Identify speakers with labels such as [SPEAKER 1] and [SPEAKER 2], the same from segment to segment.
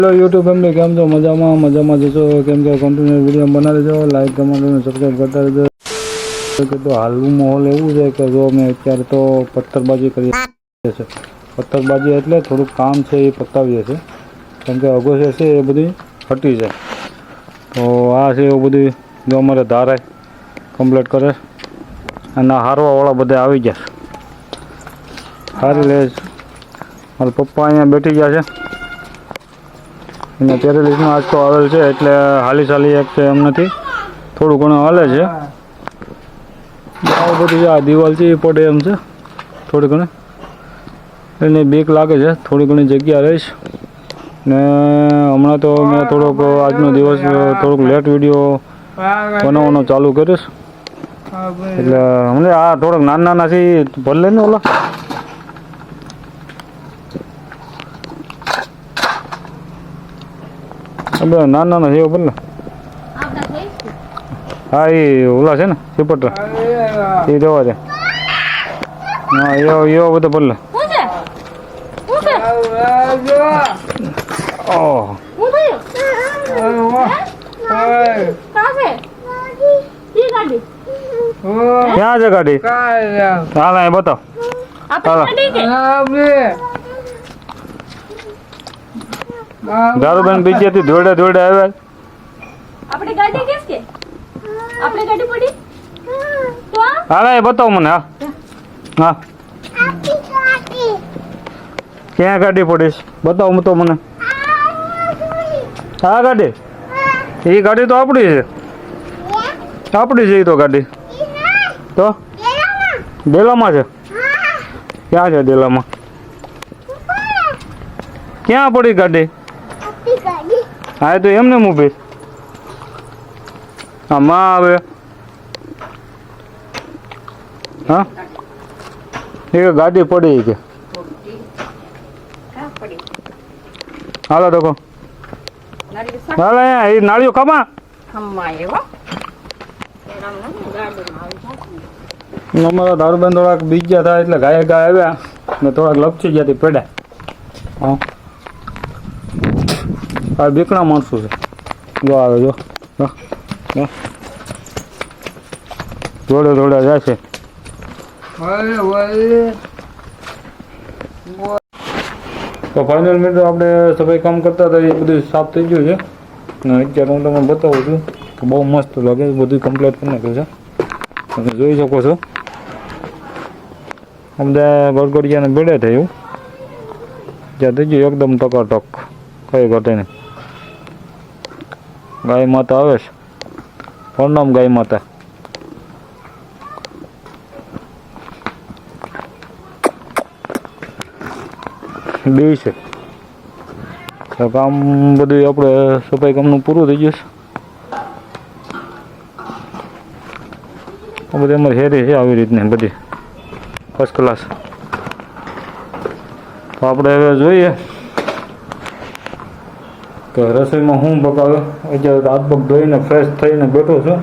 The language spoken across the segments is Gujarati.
[SPEAKER 1] હેલો યુટ્યુબ ફેમિલી, કેમ છો? મજામાં જશો? કેમ કે કન્ટિન્યુ વિડીયો બનાવી દેજો, લાઈક કમેન્ટ અને સબસ્ક્રાઈબ કરતા રહેજો. તો હાલનું માહોલ એવું છે કે જો અમે અત્યારે તો પથ્થરબાજી કરીએ છીએ. પથ્થરબાજી એટલે થોડુંક કામ છે એ પતાવીએ છીએ, કેમ કે અગોશે છે એ બધી હટી જાય. તો આ છે એવું બધું જો અમારે ધારે કમ્પ્લીટ કરે અને હારવાવાળા બધા આવી ગયા. સારી લે મારા પપ્પા અહીંયા બેઠી ગયા છે. એને પેરેલિસમાં આંચકો આવેલ છે એટલે હાલી ચાલી એક છે એમ નથી, થોડું ઘણું હાલે છે. આવું બધું આ દિવાલ છે એ પડે એમ છે થોડી ઘણી, એને બીક લાગે છે. થોડી ઘણી જગ્યા રહીશ ને હમણાં તો મેં થોડોક આજનો દિવસ થોડુંક લેટ વિડીયો બનાવવાનો ચાલુ કરીશ. એટલે હમણાં આ થોડોક નાના છે ભલે ને ઓલા નાના છે એવું ભલે. હા એ ઓલા છે ને સિપટર એ દેવા છે. હા એવો બધો ભલે. ઓહ ક્યાં છે ગાડી? હાલ અહીં બતાવ. દારૂબેન બીજેથી દોડે આવ્યા.
[SPEAKER 2] આપણે ગાડી કેસ કે આપણે ગાડી પડી તો
[SPEAKER 1] હાલ અહીં બતાવ મને. હા હા ક્યાં ગાડી પડીશ બતાવ તો મને. હા ગાડી એ ગાડી તો આપણી છે, આપણી છે એ તો ગાડી તો ડેલામાં છે. ક્યાં છે ડેલામાં? ક્યાં પડી ગાડી? હા તો એમને મૂકીશ. હા માં આવે. હા એ ગાડી પડી છે. હાલો દેખો હાલ અહીંયા એ નાળીઓ ખમા અમારા દારૂબેન થોડાક બીજા થાય એટલે ગાય આવ્યા ને થોડાક લપસી ગયા પેડા. હા આ બીકણા માણસો છે જો આવે જો જોડે જાય છે. તો ફાઇનલ મિત્રો આપણે સફાઈ કામ કરતા હતા એ બધું સાફ થઈ ગયું છે ને અત્યારે હું તમને બતાવું છું કે બહુ મસ્ત લાગે. બધું કમ્પ્લીટ કરી નાખ્યું છે તમે જોઈ શકો છો. બધા ગડગડિયાને બેડે થયું જ્યાં થઈ ગયું એકદમ ટકાટક, કઈ ઘટે નહીં. ગાય માતા આવે છે, પ્રણામ ગાય માતા. બે છે તો કામ બધું આપણે સફાઈ કામનું પૂરું થઈ જશે. આ બધી અમારી હેરી છે આવી રીતની બધી ફર્સ્ટ ક્લાસ. તો આપણે હવે જોઈએ કે રસોઈમાં હું પકાવ્યો. અત્યારે હાથ પગ ધોઈને ફ્રેશ થઈને બેઠો છું.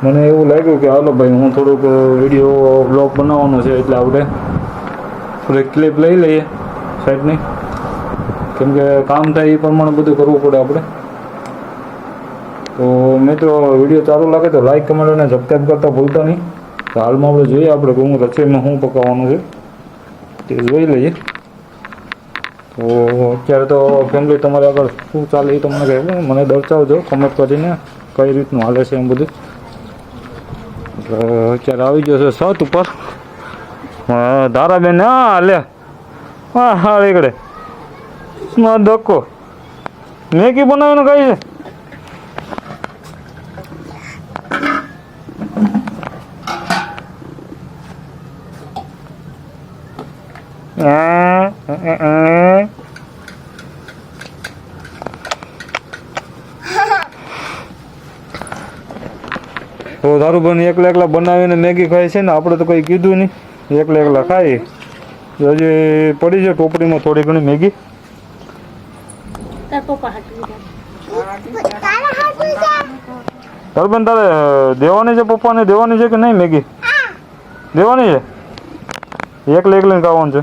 [SPEAKER 1] મને એવું લાગ્યું કે હાલો ભાઈ હું થોડુંક વિડીયો બ્લોગ બનાવવાનો છે એટલે આપણે થોડીક ક્લિપ લઈ લઈએ સાઈડની, કેમ કે કામ થાય એ પ્રમાણે બધું કરવું પડે આપણે. તો મિત્રો વિડીયો સારો લાગે તો લાઈક કમેન્ટ અને સબસ્ક્રાઈબ કરતા ભૂલતા નહીં. તો હાલમાં આપણે જોઈએ આપણે કે હું રસોઈમાં શું પકાવવાનું છે તે જોઈ લઈએ. તો અત્યારે તો ફેમિલી તમારે આગળ શું ચાલે એ તમને કહેવું મને દર્શાવજો કમેન્ટ કરીને કઈ રીતનું હાલે છે એમ બધું. એટલે અત્યારે આવી ગયો છે છત ઉપર ધારાબેન. હા લે હા હા એકડે ધક્કો મેગી બનાવીને કઈ છે. તો દારૂબેન એકલા બનાવીને મેગી ખાય છે ને આપણે તો કંઈ કીધું નહીં. એકલા ખાઈ હજી પડી છે ટોપડીમાં થોડી ઘણી મેગી. દારૂબેન તારે દેવાની છે? પપ્પાને દેવાની છે કે નહીં મેગી? દેવાની છે. એકલે ખાવાનું છે.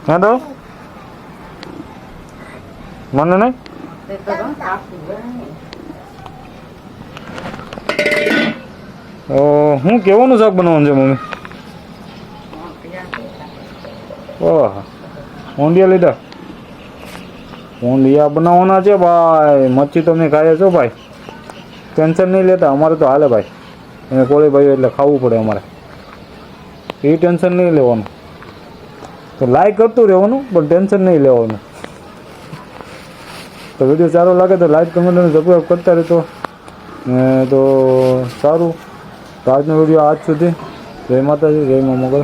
[SPEAKER 1] હે તો મને નહીં હું કેવાનું શાક બનાવવાનું છે મમ્મી? ઓહ ઊંધિયા લીધા. ઊંધિયા બનાવવાના છે ભાઈ. મચ્છી તો મેં ખાઈએ છો ભાઈ, ટેન્શન નહીં લેતા. અમારે તો હાલે ભાઈ, એને કોળી ભાઈ એટલે ખાવું પડે અમારે, એ ટેન્શન નહીં લેવાનું. તો લાઈક કરતું રહેવાનું પણ ટેન્શન નહીં લેવાનું. તો વિડીયો સારો લાગે તો લાઈક કમેન્ટ અને સબસ્ક્રાઈબ કરતા રહેતો તો સારું. તો આજનો વિડીયો આજ સુધી. જય માતાજી, જય મા મોગલ.